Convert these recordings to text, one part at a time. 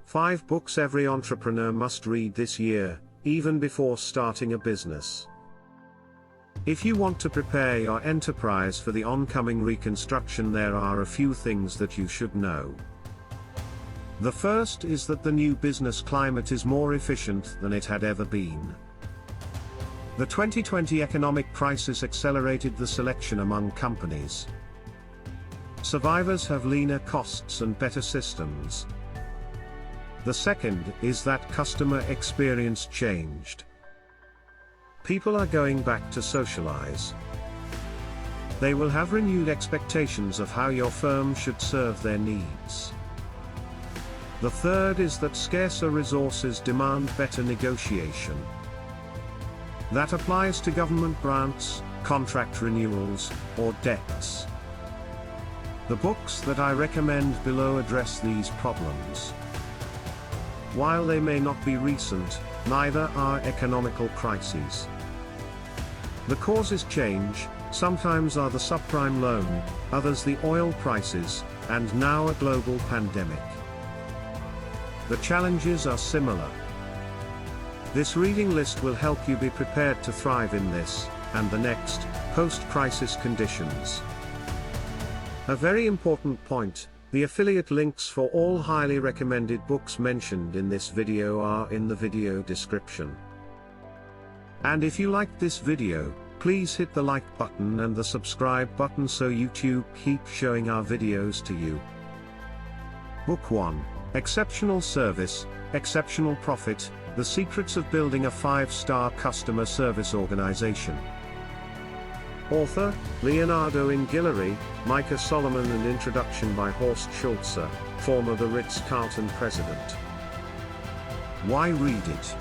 5 books every entrepreneur must read this year, even before starting a business. If you want to prepare your enterprise for the oncoming reconstruction, there are a few things that you should know. The first is that the new business climate is more efficient than it had ever been. The 2020 economic crisis accelerated the selection among companies. Survivors have leaner costs and better systems. The second is that customer experience changed. People are going back to socialize. They will have renewed expectations of how your firm should serve their needs. The third is that scarcer resources demand better negotiation. That applies to government grants, contract renewals, or debts. The books that I recommend below address these problems. While they may not be recent, neither are economical crises. The causes change, sometimes are the subprime loan, others the oil prices, and now a global pandemic. The challenges are similar. This reading list will help you be prepared to thrive in this, and the next, post-crisis conditions. A very important point, the affiliate links for all highly recommended books mentioned in this video are in the video description. And if you liked this video, please hit the like button and the subscribe button so YouTube keeps showing our videos to you. Book 1, Exceptional Service, Exceptional Profit, The Secrets of Building a 5-Star Customer Service Organization. Author, Leonardo Inghilleri, Micah Solomon, and introduction by Horst Schulze, former the Ritz-Carlton president. Why read it?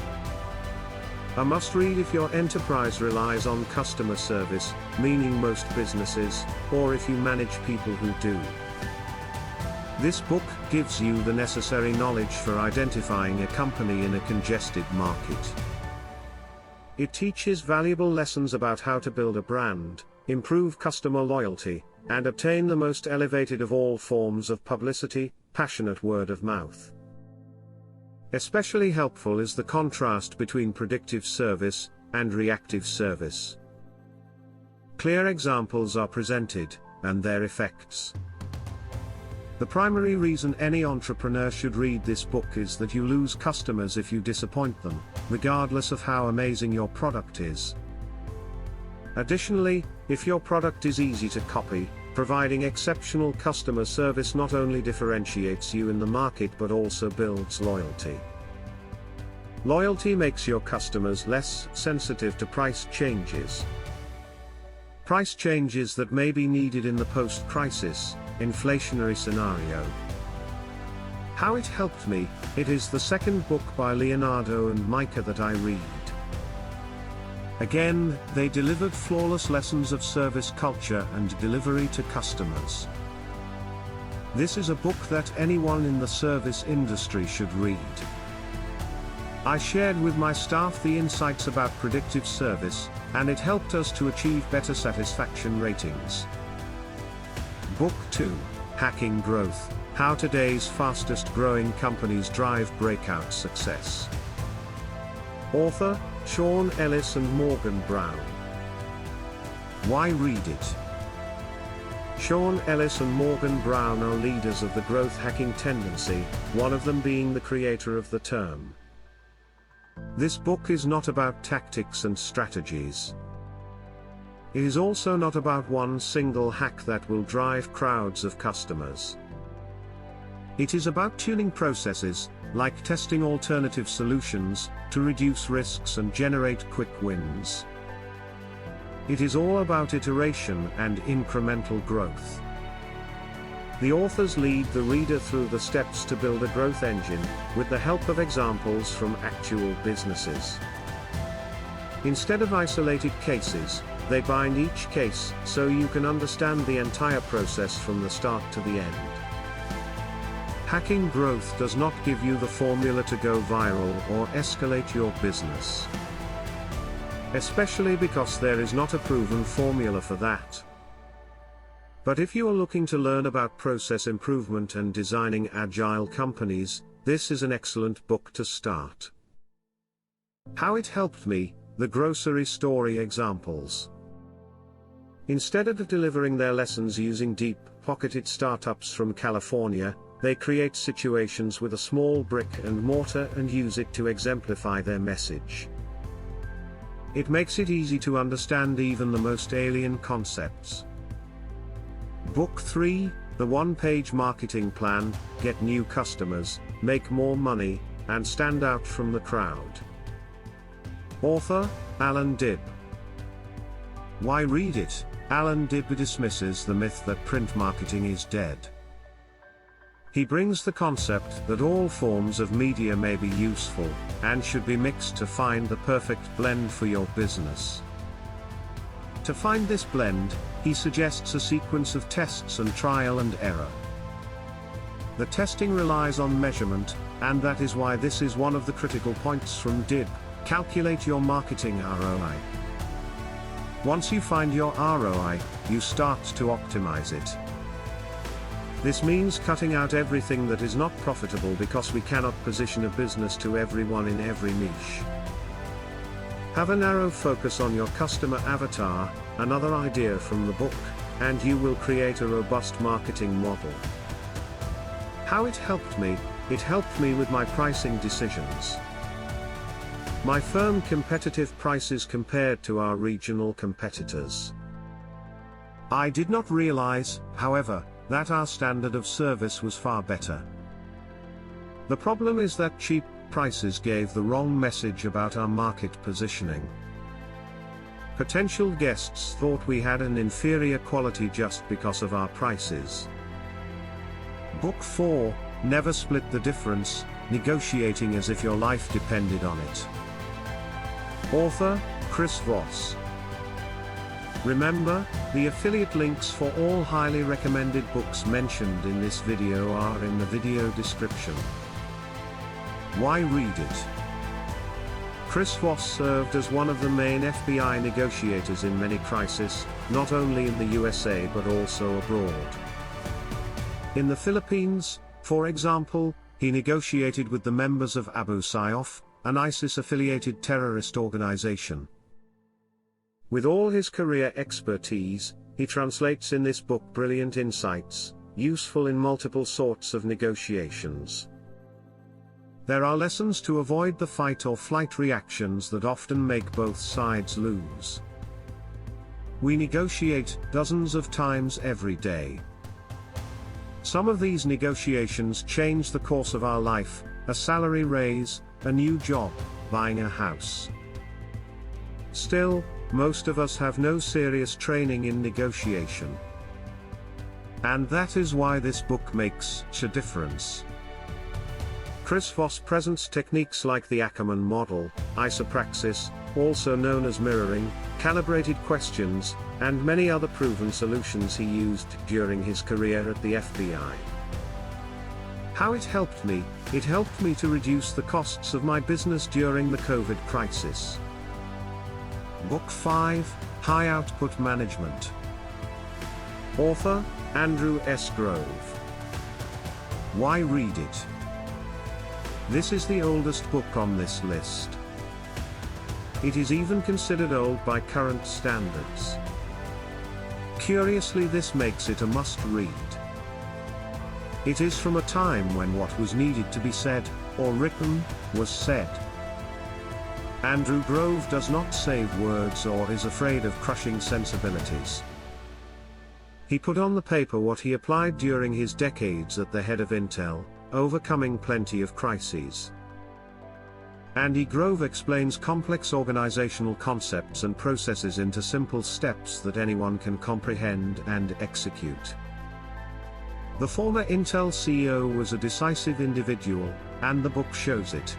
A must-read if your enterprise relies on customer service, meaning most businesses, or if you manage people who do. This book gives you the necessary knowledge for identifying a company in a congested market. It teaches valuable lessons about how to build a brand, improve customer loyalty, and obtain the most elevated of all forms of publicity, passionate word of mouth. Especially helpful is the contrast between predictive service and reactive service. Clear examples are presented, and their effects. The primary reason any entrepreneur should read this book is that you lose customers if you disappoint them, regardless of how amazing your product is. Additionally, if your product is easy to copy, providing exceptional customer service not only differentiates you in the market but also builds loyalty. Loyalty makes your customers less sensitive to price changes. Price changes that may be needed in the post-crisis, inflationary scenario. How it helped me, it is the second book by Leonardo and Micah that I read. Again, they delivered flawless lessons of service culture and delivery to customers. This is a book that anyone in the service industry should read. I shared with my staff the insights about predictive service, and it helped us to achieve better satisfaction ratings. Book 2, Hacking Growth, How Today's Fastest Growing Companies Drive Breakout Success. Author, Sean Ellis and Morgan Brown. Why read it? Sean Ellis and Morgan Brown are leaders of the growth hacking tendency, one of them being the creator of the term. This book is not about tactics and strategies. It is also not about one single hack that will drive crowds of customers. It is about tuning processes, like testing alternative solutions, to reduce risks and generate quick wins. It is all about iteration and incremental growth. The authors lead the reader through the steps to build a growth engine, with the help of examples from actual businesses. Instead of isolated cases, they bind each case so you can understand the entire process from the start to the end. Hacking growth does not give you the formula to go viral or escalate your business. Especially because there is not a proven formula for that. But if you are looking to learn about process improvement and designing agile companies, this is an excellent book to start. How it helped me, the grocery story examples. Instead of delivering their lessons using deep-pocketed startups from California, they create situations with a small brick and mortar and use it to exemplify their message. It makes it easy to understand even the most alien concepts. Book 3, The One-Page Marketing Plan, Get New Customers, Make More Money, and Stand Out from the Crowd. Author, Alan Dibb. Why read it? Alan Dibb dismisses the myth that print marketing is dead. He brings the concept that all forms of media may be useful, and should be mixed to find the perfect blend for your business. To find this blend, he suggests a sequence of tests and trial and error. The testing relies on measurement, and that is why this is one of the critical points from Dibb. Calculate your marketing ROI. Once you find your ROI, you start to optimize it. This means cutting out everything that is not profitable because we cannot position a business to everyone in every niche. Have a narrow focus on your customer avatar, another idea from the book, and you will create a robust marketing model. How it helped me? It helped me with my pricing decisions. My firm competitive prices compared to our regional competitors. I did not realize, however, that our standard of service was far better. The problem is that cheap prices gave the wrong message about our market positioning. Potential guests thought we had an inferior quality just because of our prices. Book 4, Never Split the Difference, Negotiating as if your life depended on it. Author, Chris Voss. Remember, the affiliate links for all highly recommended books mentioned in this video are in the video description. Why read it? Chris Voss served as one of the main FBI negotiators in many crises, not only in the USA but also abroad. In the Philippines, for example, he negotiated with the members of Abu Sayyaf, an ISIS-affiliated terrorist organization. With all his career expertise, he translates in this book brilliant insights, useful in multiple sorts of negotiations. There are lessons to avoid the fight or flight reactions that often make both sides lose. We negotiate dozens of times every day. Some of these negotiations change the course of our life: a salary raise, a new job, buying a house. Still, most of us have no serious training in negotiation. And that is why this book makes such a difference. Chris Voss presents techniques like the Ackerman model, isopraxis, also known as mirroring, calibrated questions, and many other proven solutions he used during his career at the FBI. How it helped me? It helped me to reduce the costs of my business during the COVID crisis. Book 5, High Output Management. Author, Andrew S. Grove. Why read it? This is the oldest book on this list. It is even considered old by current standards. Curiously, this makes it a must-read. It is from a time when what was needed to be said, or written, was said. Andrew Grove does not save words or is afraid of crushing sensibilities. He put on the paper what he applied during his decades at the head of Intel, overcoming plenty of crises. Andy Grove explains complex organizational concepts and processes into simple steps that anyone can comprehend and execute. The former Intel CEO was a decisive individual, and the book shows it.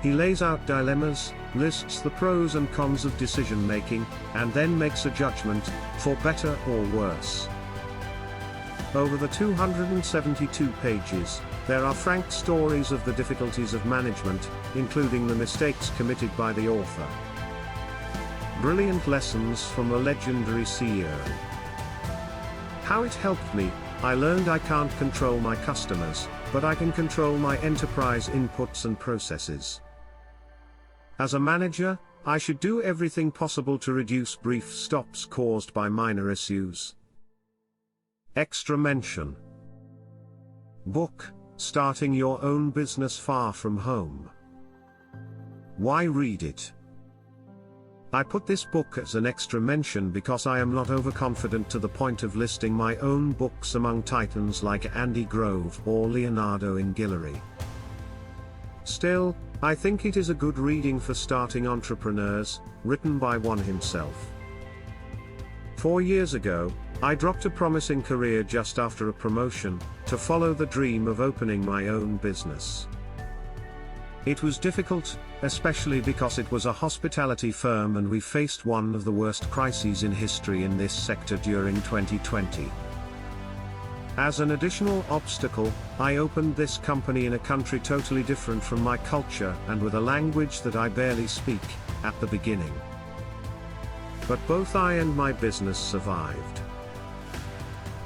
He lays out dilemmas, lists the pros and cons of decision-making, and then makes a judgment, for better or worse. Over the 272 pages, there are frank stories of the difficulties of management, including the mistakes committed by the author. Brilliant lessons from a legendary CEO. How it helped me: I learned I can't control my customers, but I can control my enterprise inputs and processes. As a manager, I should do everything possible to reduce brief stops caused by minor issues. Extra mention. Book, Starting Your Own Business Far From Home. Why read it? I put this book as an extra mention because I am not overconfident to the point of listing my own books among titans like Andy Grove or Leonardo Inghilleri. Still, I think it is a good reading for starting entrepreneurs, written by one himself. 4 years ago, I dropped a promising career just after a promotion, to follow the dream of opening my own business. It was difficult, especially because it was a hospitality firm and we faced one of the worst crises in history in this sector during 2020. As an additional obstacle, I opened this company in a country totally different from my culture and with a language that I barely speak, at the beginning. But both I and my business survived.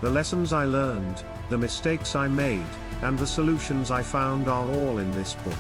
The lessons I learned, the mistakes I made, and the solutions I found are all in this book.